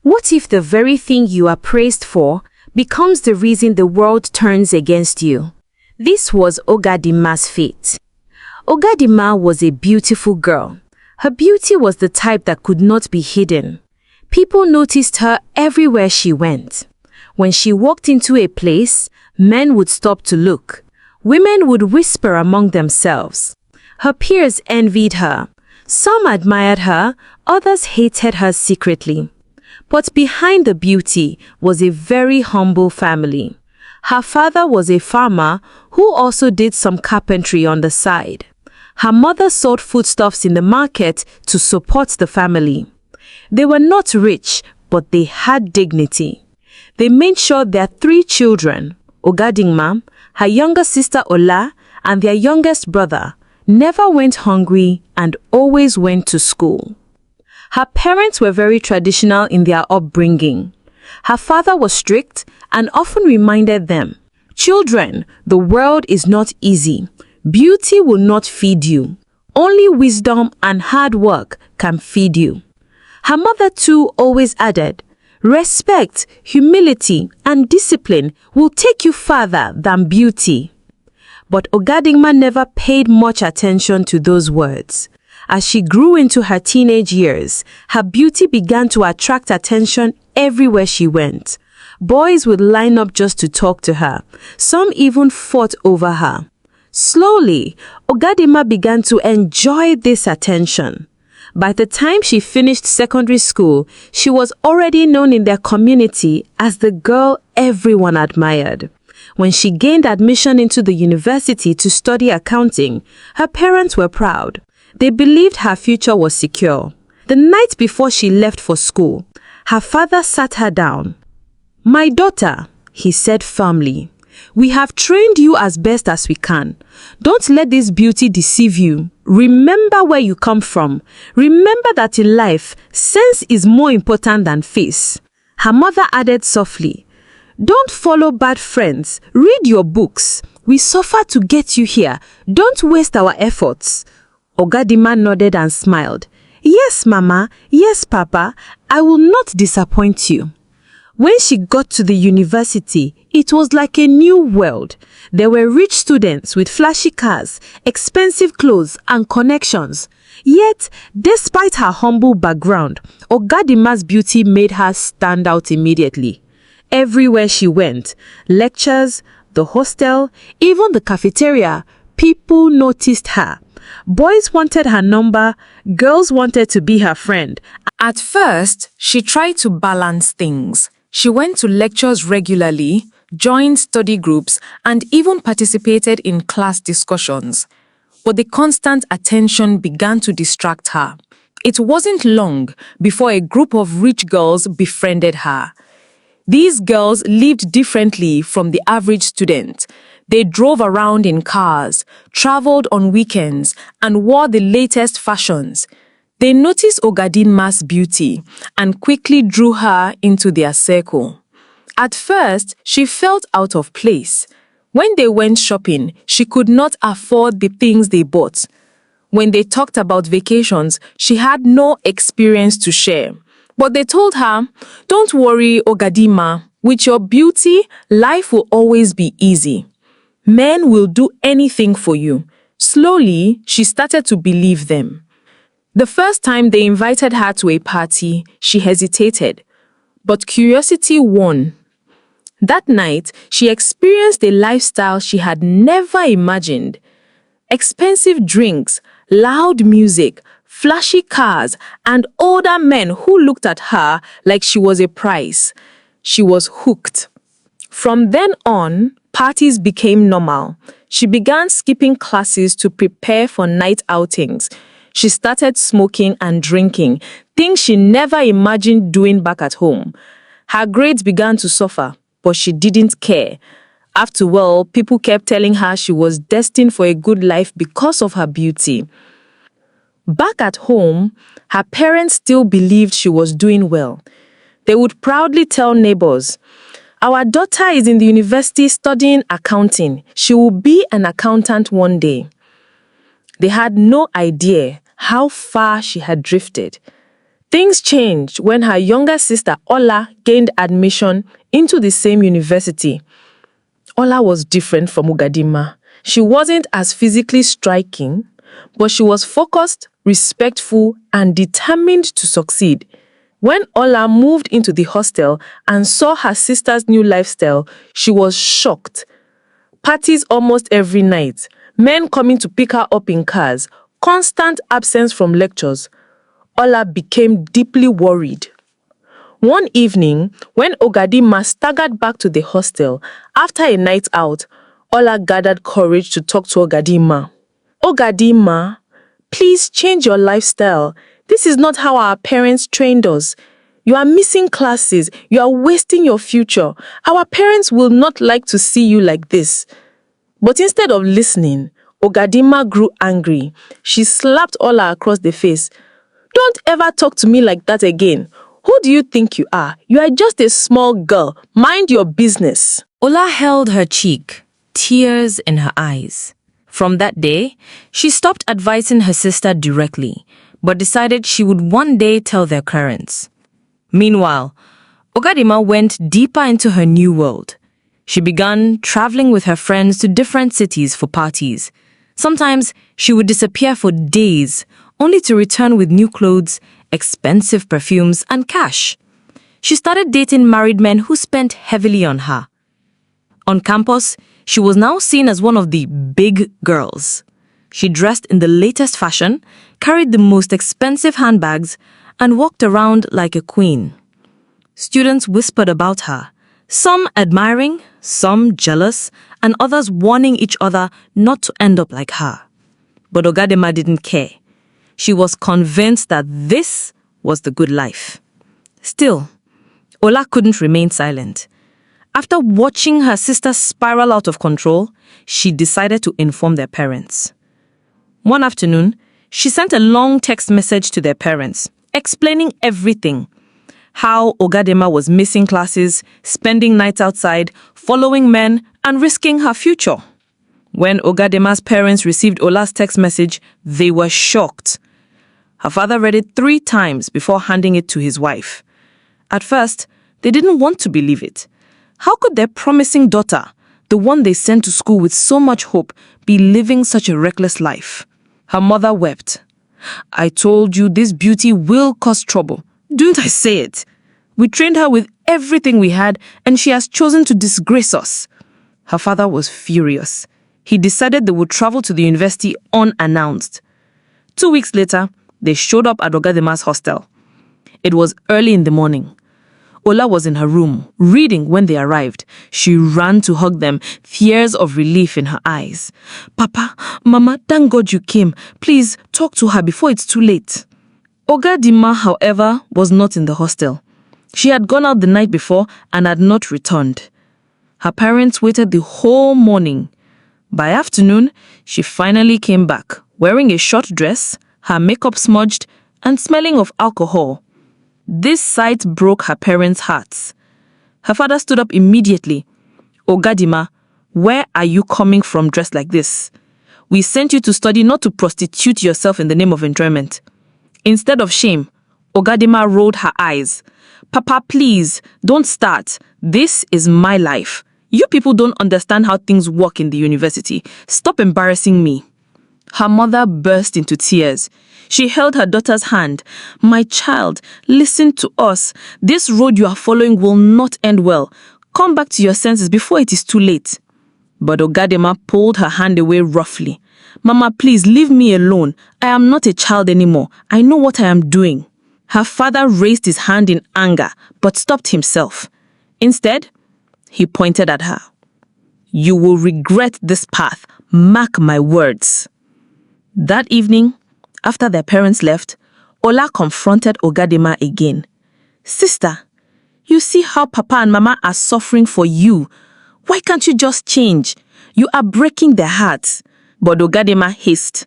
What if the very thing you are praised for becomes the reason the world turns against you? This was Ogadinma's fate. Ogadinma was a beautiful girl. Her beauty was the type that could not be hidden. People noticed her everywhere she went. When she walked into a place, men would stop to look. Women would whisper among themselves. Her peers envied her. Some admired her, others hated her secretly. But behind the beauty was a very humble family. Her father was a farmer who also did some carpentry on the side. Her mother sold foodstuffs in the market to support the family. They were not rich, but they had dignity. They made sure their 3 children, Ogadinma, her younger sister Ola, and their youngest brother, never went hungry and always went to school. Her parents were very traditional in their upbringing. Her father was strict and often reminded them, "Children, the world is not easy. Beauty will not feed you. Only wisdom and hard work can feed you." Her mother too always added, "Respect, humility, and discipline will take you farther than beauty." But Ogadinma never paid much attention to those words. As she grew into her teenage years, her beauty began to attract attention everywhere she went. Boys would line up just to talk to her. Some even fought over her. Slowly, Ogadinma began to enjoy this attention. By the time she finished secondary school, she was already known in their community as the girl everyone admired. When she gained admission into the university to study accounting, her parents were proud. They believed her future was secure. The night before she left for school, her father sat her down. "My daughter," he said firmly, "we have trained you as best as we can. Don't let this beauty deceive you. Remember where you come from. Remember that in life, sense is more important than face." Her mother added softly, "Don't follow bad friends. Read your books. We suffer to get you here. Don't waste our efforts." Ogadinma nodded and smiled. "Yes, Mama. Yes, Papa. I will not disappoint you." When she got to the university, it was like a new world. There were rich students with flashy cars, expensive clothes, and connections. Yet, despite her humble background, Ogadinma's beauty made her stand out immediately. Everywhere she went, lectures, the hostel, even the cafeteria, people noticed her. Boys wanted her number, girls wanted to be her friend. At first, she tried to balance things. She went to lectures regularly, joined study groups, and even participated in class discussions. But the constant attention began to distract her. It wasn't long before a group of rich girls befriended her. These girls lived differently from the average student. They drove around in cars, traveled on weekends, and wore the latest fashions. They noticed Ogadinma's beauty and quickly drew her into their circle. At first, she felt out of place. When they went shopping, she could not afford the things they bought. When they talked about vacations, she had no experience to share. But they told her, "Don't worry, Ogadinma. With your beauty, life will always be easy. Men will do anything for you." Slowly, she started to believe them. The first time they invited her to a party, she hesitated. But curiosity won. That night, she experienced a lifestyle she had never imagined. Expensive drinks, loud music, flashy cars, and older men who looked at her like she was a prize. She was hooked. From then on, parties became normal. She began skipping classes to prepare for night outings. She started smoking and drinking, things she never imagined doing back at home. Her grades began to suffer, but she didn't care. After all, people kept telling her she was destined for a good life because of her beauty. Back at home, her parents still believed she was doing well. They would proudly tell neighbors, "Our daughter is in the university studying accounting. She will be an accountant one day." They had no idea how far she had drifted. Things changed when her younger sister Ola gained admission into the same university. Ola was different from Ogadinma. She wasn't as physically striking, but she was focused, respectful, and determined to succeed. When Ola moved into the hostel and saw her sister's new lifestyle, she was shocked. Parties almost every night, men coming to pick her up in cars, constant absence from lectures. Ola became deeply worried. One evening, when Ogadinma staggered back to the hostel after a night out, Ola gathered courage to talk to Ogadinma. Ogadinma, please change your lifestyle. This is not how our parents trained us. You are missing classes. You are wasting your future. Our parents will not like to see you like this. But instead of listening, Ogadinma grew angry. She slapped Ola across the face. Don't ever talk to me like that again. Who do you think you are? You are just a small girl. Mind your business. Ola held her cheek, tears in her eyes. From that day, she stopped advising her sister directly, but decided she would one day tell their parents. Meanwhile, Ogadinma went deeper into her new world. She began traveling with her friends to different cities for parties. Sometimes she would disappear for days, only to return with new clothes, expensive perfumes, and cash. She started dating married men who spent heavily on her. On campus, she was now seen as one of the big girls. She dressed in the latest fashion, carried the most expensive handbags, and walked around like a queen. Students whispered about her, some admiring, some jealous, and others warning each other not to end up like her. But Ogadinma didn't care. She was convinced that this was the good life. Still, Ola couldn't remain silent. After watching her sister spiral out of control, she decided to inform their parents. One afternoon, she sent a long text message to their parents, explaining everything. How Ogadinma was missing classes, spending nights outside, following men, and risking her future. When Ogadinma's parents received Ola's text message, they were shocked. Her father read it 3 times before handing it to his wife. At first, they didn't want to believe it. How could their promising daughter, the one they sent to school with so much hope, be living such a reckless life? Her mother wept. I told you this beauty will cause trouble. Didn't I say it? We trained her with everything we had, and she has chosen to disgrace us. Her father was furious. He decided they would travel to the university unannounced. 2 weeks later, they showed up at Ogadinma's hostel. It was early in the morning. Ola was in her room, reading when they arrived. She ran to hug them, tears of relief in her eyes. Papa, Mama, thank God you came. Please, talk to her before it's too late. Ogadinma, however, was not in the hostel. She had gone out the night before and had not returned. Her parents waited the whole morning. By afternoon, she finally came back, wearing a short dress, her makeup smudged, and smelling of alcohol. This sight broke her parents' hearts. Her father stood up immediately. Ogadinma, where are you coming from dressed like this? We sent you to study, not to prostitute yourself in the name of enjoyment. Instead of shame, Ogadinma rolled her eyes. Papa, please, don't start. This is my life. You people don't understand how things work in the university. Stop embarrassing me. Her mother burst into tears. She held her daughter's hand. My child, listen to us. This road you are following will not end well. Come back to your senses before it is too late. But Ogadinma pulled her hand away roughly. Mama, please leave me alone. I am not a child anymore. I know what I am doing. Her father raised his hand in anger, but stopped himself. Instead, he pointed at her. You will regret this path. Mark my words. That evening, after their parents left, Ola confronted Ogadinma again. Sister, you see how Papa and Mama are suffering for you. Why can't you just change? You are breaking their hearts. But Ogadinma hissed.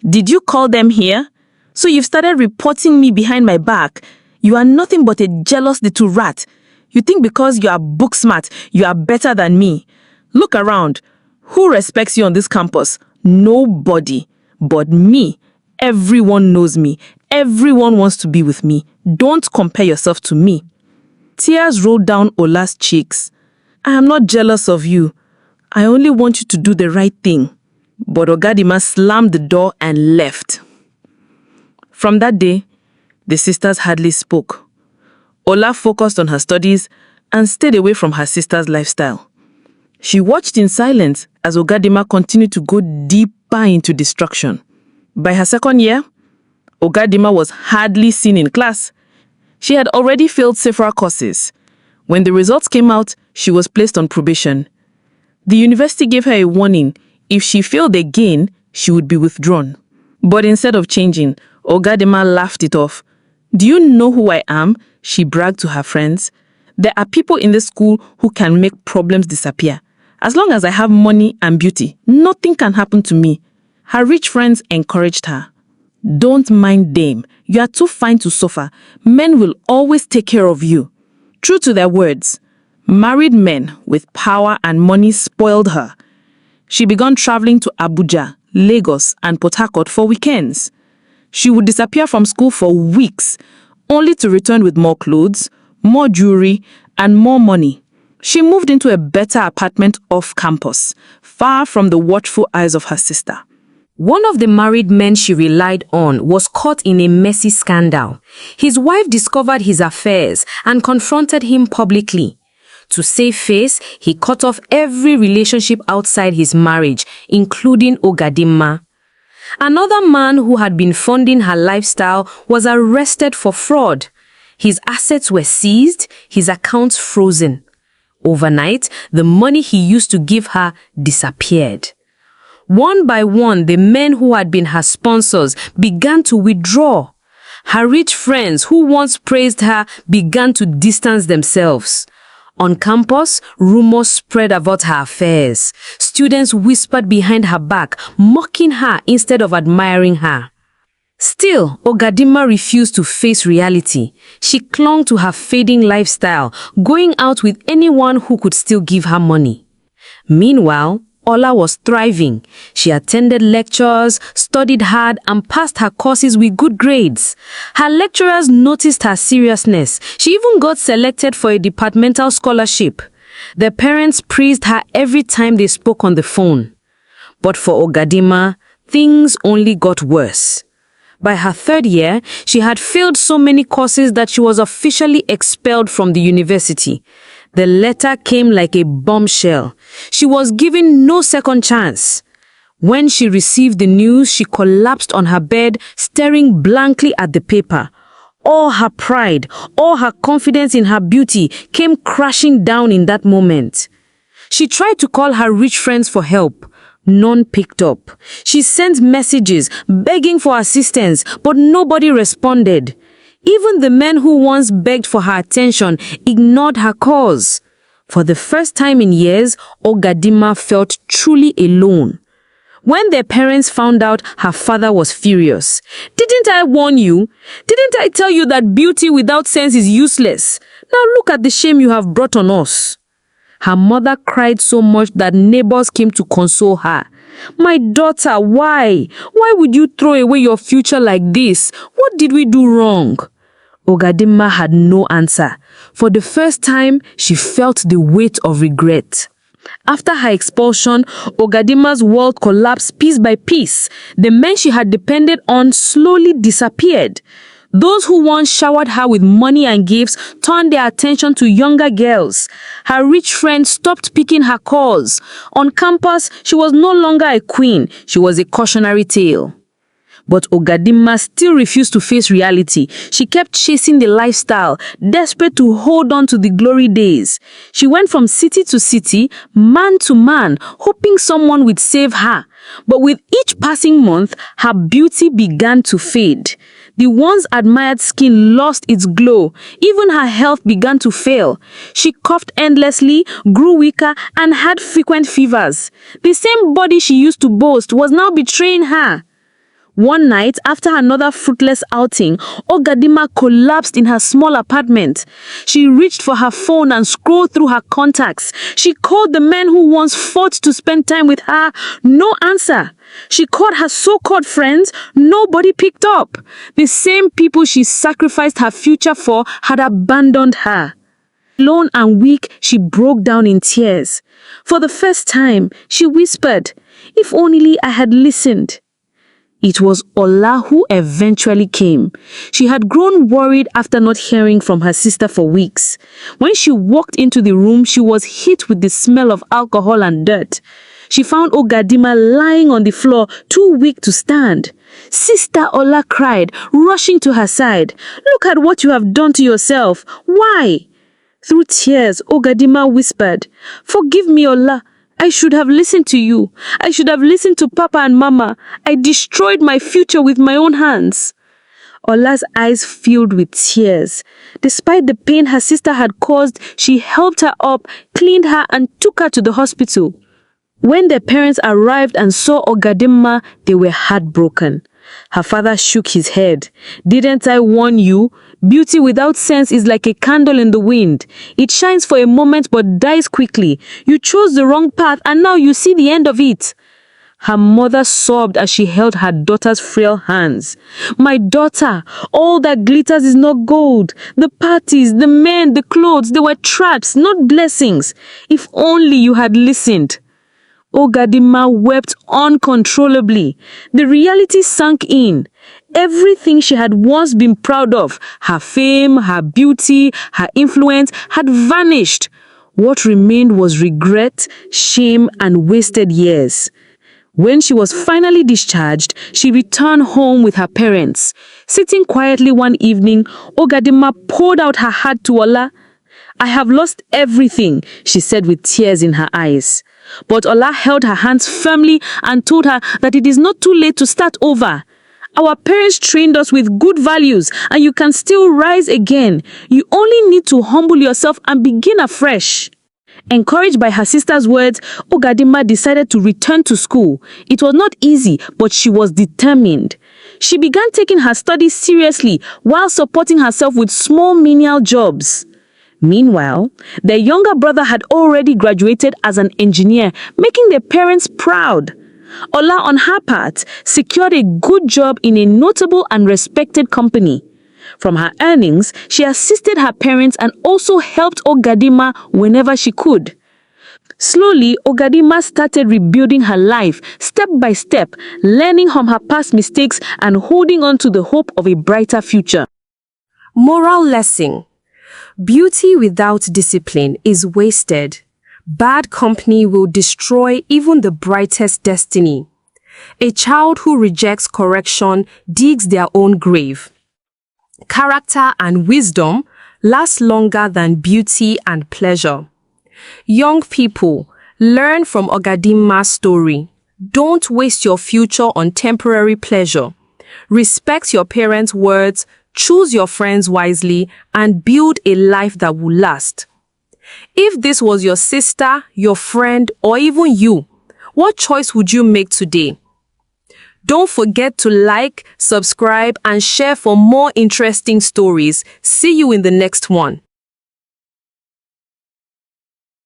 Did you call them here? So you've started reporting me behind my back. You are nothing but a jealous little rat. You think because you are book smart, you are better than me. Look around. Who respects you on this campus? Nobody. But me. Everyone knows me. Everyone wants to be with me. Don't compare yourself to me. Tears rolled down Ola's cheeks. I am not jealous of you. I only want you to do the right thing. But Ogadinma slammed the door and left. From that day, the sisters hardly spoke. Ola focused on her studies and stayed away from her sister's lifestyle. She watched in silence as Ogadinma continued to go deeper into destruction. By her second year, Ogadinma was hardly seen in class. She had already failed several courses. When the results came out, she was placed on probation. The university gave her a warning. If she failed again, she would be withdrawn. But instead of changing, Ogadinma laughed it off. Do you know who I am? She bragged to her friends. There are people in this school who can make problems disappear. As long as I have money and beauty, nothing can happen to me. Her rich friends encouraged her. Don't mind them. You are too fine to suffer. Men will always take care of you. True to their words, married men with power and money spoiled her. She began traveling to Abuja, Lagos, and Port Harcourt for weekends. She would disappear from school for weeks, only to return with more clothes, more jewelry, and more money. She moved into a better apartment off campus, far from the watchful eyes of her sister. One of the married men she relied on was caught in a messy scandal. His wife discovered his affairs and confronted him publicly. To save face, he cut off every relationship outside his marriage, including Ogadinma. Another man who had been funding her lifestyle was arrested for fraud. His assets were seized, his accounts frozen. Overnight, the money he used to give her disappeared. One by one, the men who had been her sponsors began to withdraw. Her rich friends who once praised her began to distance themselves. On campus, rumors spread about her affairs. Students whispered behind her back, mocking her instead of admiring her. Still, Ogadinma refused to face reality. She clung to her fading lifestyle, going out with anyone who could still give her money. Meanwhile, Ola was thriving. She attended lectures, studied hard, and passed her courses with good grades. Her lecturers noticed her seriousness. She even got selected for a departmental scholarship. Their parents praised her every time they spoke on the phone. But for Ogadinma, things only got worse. By her third year, she had failed so many courses that she was officially expelled from the university. The letter came like a bombshell. She was given no second chance. When she received the news, she collapsed on her bed, staring blankly at the paper. All her pride, all her confidence in her beauty came crashing down in that moment. She tried to call her rich friends for help. None picked up. She sent messages begging for assistance, but nobody responded. Even the men who once begged for her attention ignored her calls. For the first time in years, Ogadinma felt truly alone. When their parents found out, her father was furious. "Didn't I warn you? Didn't I tell you that beauty without sense is useless? Now look at the shame you have brought on us." Her mother cried so much that neighbors came to console her. "My daughter, why? Why would you throw away your future like this? What did we do wrong?" Ogadinma had no answer. For the first time, she felt the weight of regret. After her expulsion, Ogadinma's world collapsed piece by piece. The men she had depended on slowly disappeared. Those who once showered her with money and gifts turned their attention to younger girls. Her rich friends stopped picking her calls. On campus, she was no longer a queen. She was a cautionary tale. But Ogadinma still refused to face reality. She kept chasing the lifestyle, desperate to hold on to the glory days. She went from city to city, man to man, hoping someone would save her. But with each passing month, her beauty began to fade. The once admired skin lost its glow. Even her health began to fail. She coughed endlessly, grew weaker, and had frequent fevers. The same body she used to boast was now betraying her. One night, after another fruitless outing, Ogadinma collapsed in her small apartment. She reached for her phone and scrolled through her contacts. She called the men who once fought to spend time with her. No answer. She called her so-called friends. Nobody picked up. The same people she sacrificed her future for had abandoned her. Alone and weak, she broke down in tears. For the first time, she whispered, "If only I had listened." It was Ola who eventually came. She had grown worried after not hearing from her sister for weeks. When she walked into the room, she was hit with the smell of alcohol and dirt. She found Ogadinma lying on the floor, too weak to stand. "Sister," Ola cried, rushing to her side. "Look at what you have done to yourself. Why?" Through tears, Ogadinma whispered, "Forgive me, Ola. I should have listened to you. I should have listened to Papa and Mama. I destroyed my future with my own hands." Ola's eyes filled with tears. Despite the pain her sister had caused, she helped her up, cleaned her, and took her to the hospital. When their parents arrived and saw Ogadinma, they were heartbroken. Her father shook his head. "Didn't I warn you? Beauty without sense is like a candle in the wind. It shines for a moment but dies quickly. You chose the wrong path and now you see the end of it." Her mother sobbed as she held her daughter's frail hands. "My daughter, all that glitters is not gold. The parties, the men, the clothes, they were traps, not blessings. If only you had listened." Ogadinma wept uncontrollably. The reality sank in. Everything she had once been proud of, her fame, her beauty, her influence, had vanished. What remained was regret, shame, and wasted years. When she was finally discharged, she returned home with her parents. Sitting quietly one evening, Ogadinma poured out her heart to Ola. "I have lost everything," she said with tears in her eyes. But Ola held her hands firmly and told her that it is not too late to start over. "Our parents trained us with good values and you can still rise again. You only need to humble yourself and begin afresh." Encouraged by her sister's words, Ogadinma decided to return to school. It was not easy, but she was determined. She began taking her studies seriously while supporting herself with small menial jobs. Meanwhile, their younger brother had already graduated as an engineer, making their parents proud. Ola, on her part, secured a good job in a notable and respected company. From her earnings, she assisted her parents and also helped Ogadinma whenever she could. Slowly, Ogadinma started rebuilding her life, step by step, learning from her past mistakes and holding on to the hope of a brighter future. Moral lesson: beauty without discipline is wasted. Bad company will destroy even the brightest destiny. A child who rejects correction digs their own grave. Character and wisdom last longer than beauty and pleasure. Young people, learn from Ogadinma's story. Don't waste your future on temporary pleasure. Respect your parents' words, choose your friends wisely, and build a life that will last. If this was your sister, your friend, or even you, what choice would you make today? Don't forget to like, subscribe, and share for more interesting stories. See you in the next one.